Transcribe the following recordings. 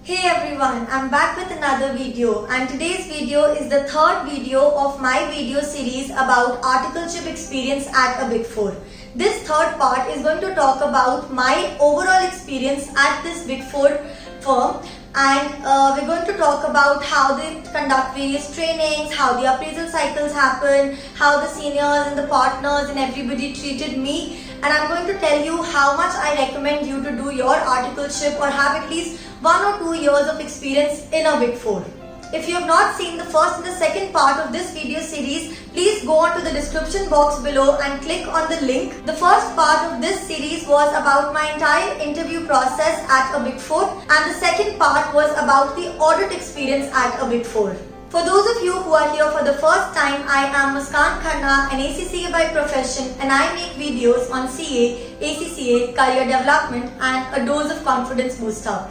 Hey everyone, I'm back with another video, and today's video is the third video of my video series about articleship experience at a Big Four. This third part is going to talk about my overall experience at this Big Four firm, and we're going to talk about how they conduct various trainings, how the appraisal cycles happen, how the seniors and the partners and everybody treated me, and I'm going to tell you how much I recommend you to do your articleship or have at least 1 or 2 years of experience in a Big Four. If you have not seen the first and the second part of this video series, please go on to the description box below and click on the link. The first part of this series was about my entire interview process at a Big Four, and the second part was about the audit experience at a Big Four. For those of you who are here for the first time, I am Muskan Khanna, an ACCA by profession, and I make videos on CA, ACCA, career development and a dose of confidence booster.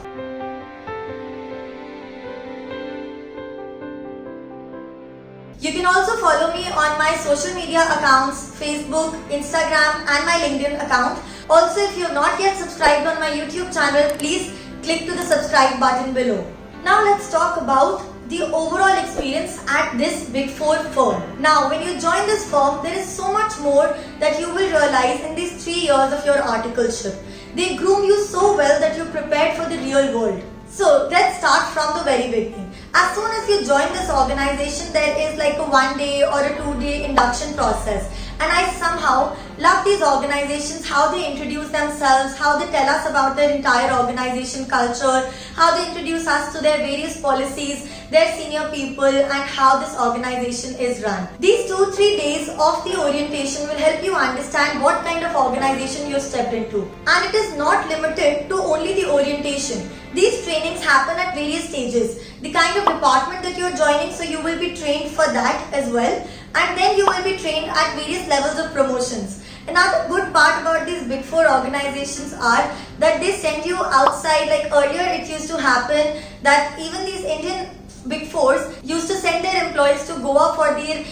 You can also follow me on my social media accounts, Facebook, Instagram and my LinkedIn account. Also, if you have not yet subscribed on my YouTube channel, please click to the subscribe button below. Now let's talk about the overall experience at this Big Four firm. Now, when you join this firm, there is so much more that you will realize in these 3 years of your articleship. They groom you so well that you're prepared for the real world. So let's start from the very beginning. As soon as you join this organization, there is like a 1 day or a 2 day induction process. And I somehow love these organizations, how they introduce themselves, how they tell us about their entire organization culture, how they introduce us to their various policies, their senior people and how this organization is run. These 2-3 days of the orientation will help you understand what kind of organization you stepped into. And it is not limited to only the orientation. These trainings happen at various stages. The kind of department that you're joining, so you will be trained for that as well. And then you will be trained at various levels of promotions. Another good part about these Big Four organizations are that they send you outside. Like earlier it used to happen that even these Indian Big Fours used to send their employees to Goa for their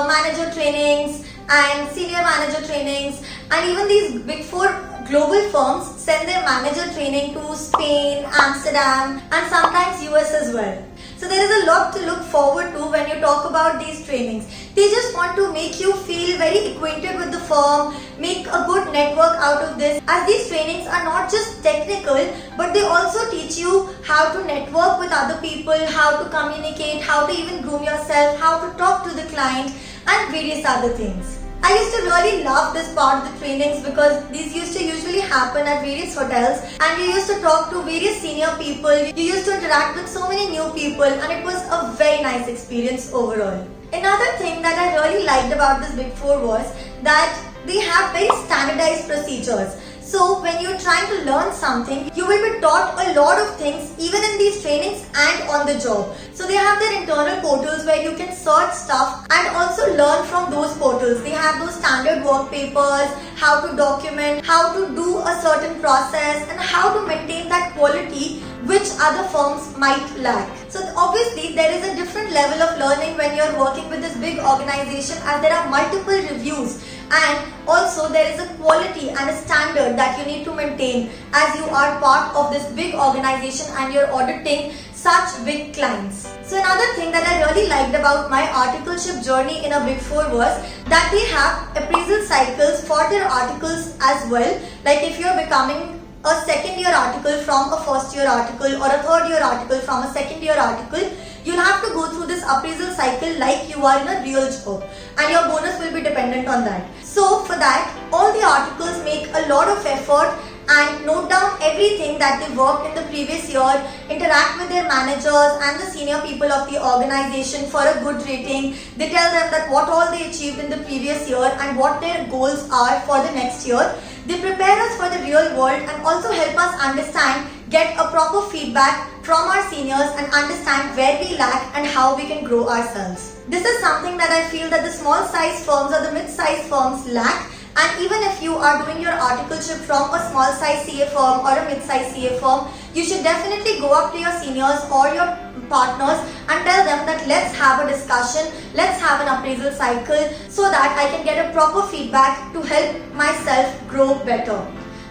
manager trainings and senior manager trainings, and even these Big Four global firms send their manager training to Spain, Amsterdam and sometimes US as well. So there is a lot to look forward to when you talk about these trainings. They just want to make you feel very acquainted with the firm, make a good network out of this, as these trainings are not just technical, but they also teach you how to network with other people, how to communicate, how to even groom yourself, how to talk to the client and various other things. I used to really love this part of the trainings because these used to usually happen at various hotels, and you used to talk to various senior people, you used to interact with so many new people, and it was a very nice experience overall. Another thing that I really liked about this Big Four was that they have very standardized procedures. So when you're trying to learn something, you will be taught a lot of things even in these trainings and on the job. So they have their internal portals where you can search stuff and also learn from those portals. They have those standard work papers, how to document, how to do a certain process and how to maintain that quality which other firms might lack. So obviously there is a different level of learning when you're working with this big organization, as there are multiple reviews. And also there is a quality and a standard that you need to maintain as you are part of this big organization and you're auditing such big clients. So another thing that I really liked about my articleship journey in a Big Four was that they have appraisal cycles for their articles as well. Like if you're becoming a second year article from a first year article or a third year article from a second year article, you'll have to go through this appraisal cycle like you are in a real job, and your bonus will be dependent on that. So for that, all the articles make a lot of effort and note down everything that they worked in the previous year, interact with their managers and the senior people of the organization for a good rating. They tell them that what all they achieved in the previous year and what their goals are for the next year. They prepare us for the real world and also help us understand, get a proper feedback from our seniors and understand where we lack and how we can grow ourselves. This is something that I feel that the small size firms or the mid-size firms lack. And even if you are doing your articleship from a small size CA firm or a mid-size CA firm, you should definitely go up to your seniors or your partners and tell them that let's have a discussion, let's have an appraisal cycle so that I can get a proper feedback to help myself grow better.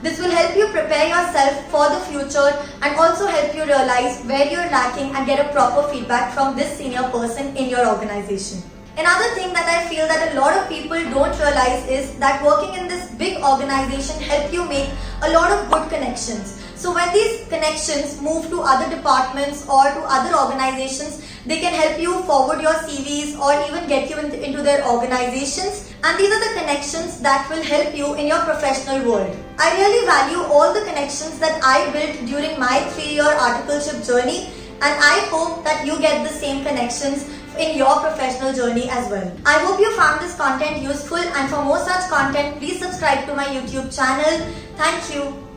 This will help you prepare yourself for the future and also help you realize where you're lacking and get a proper feedback from this senior person in your organization. Another thing that I feel that a lot of people don't realize is that working in this big organization help you make a lot of good connections. So when these connections move to other departments or to other organizations, they can help you forward your CVs or even get you into their organizations. And these are the connections that will help you in your professional world. I really value all the connections that I built during my 3-year articleship journey, and I hope that you get the same connections in your professional journey as well. I hope you found this content useful, and for more such content, please subscribe to my YouTube channel. Thank you.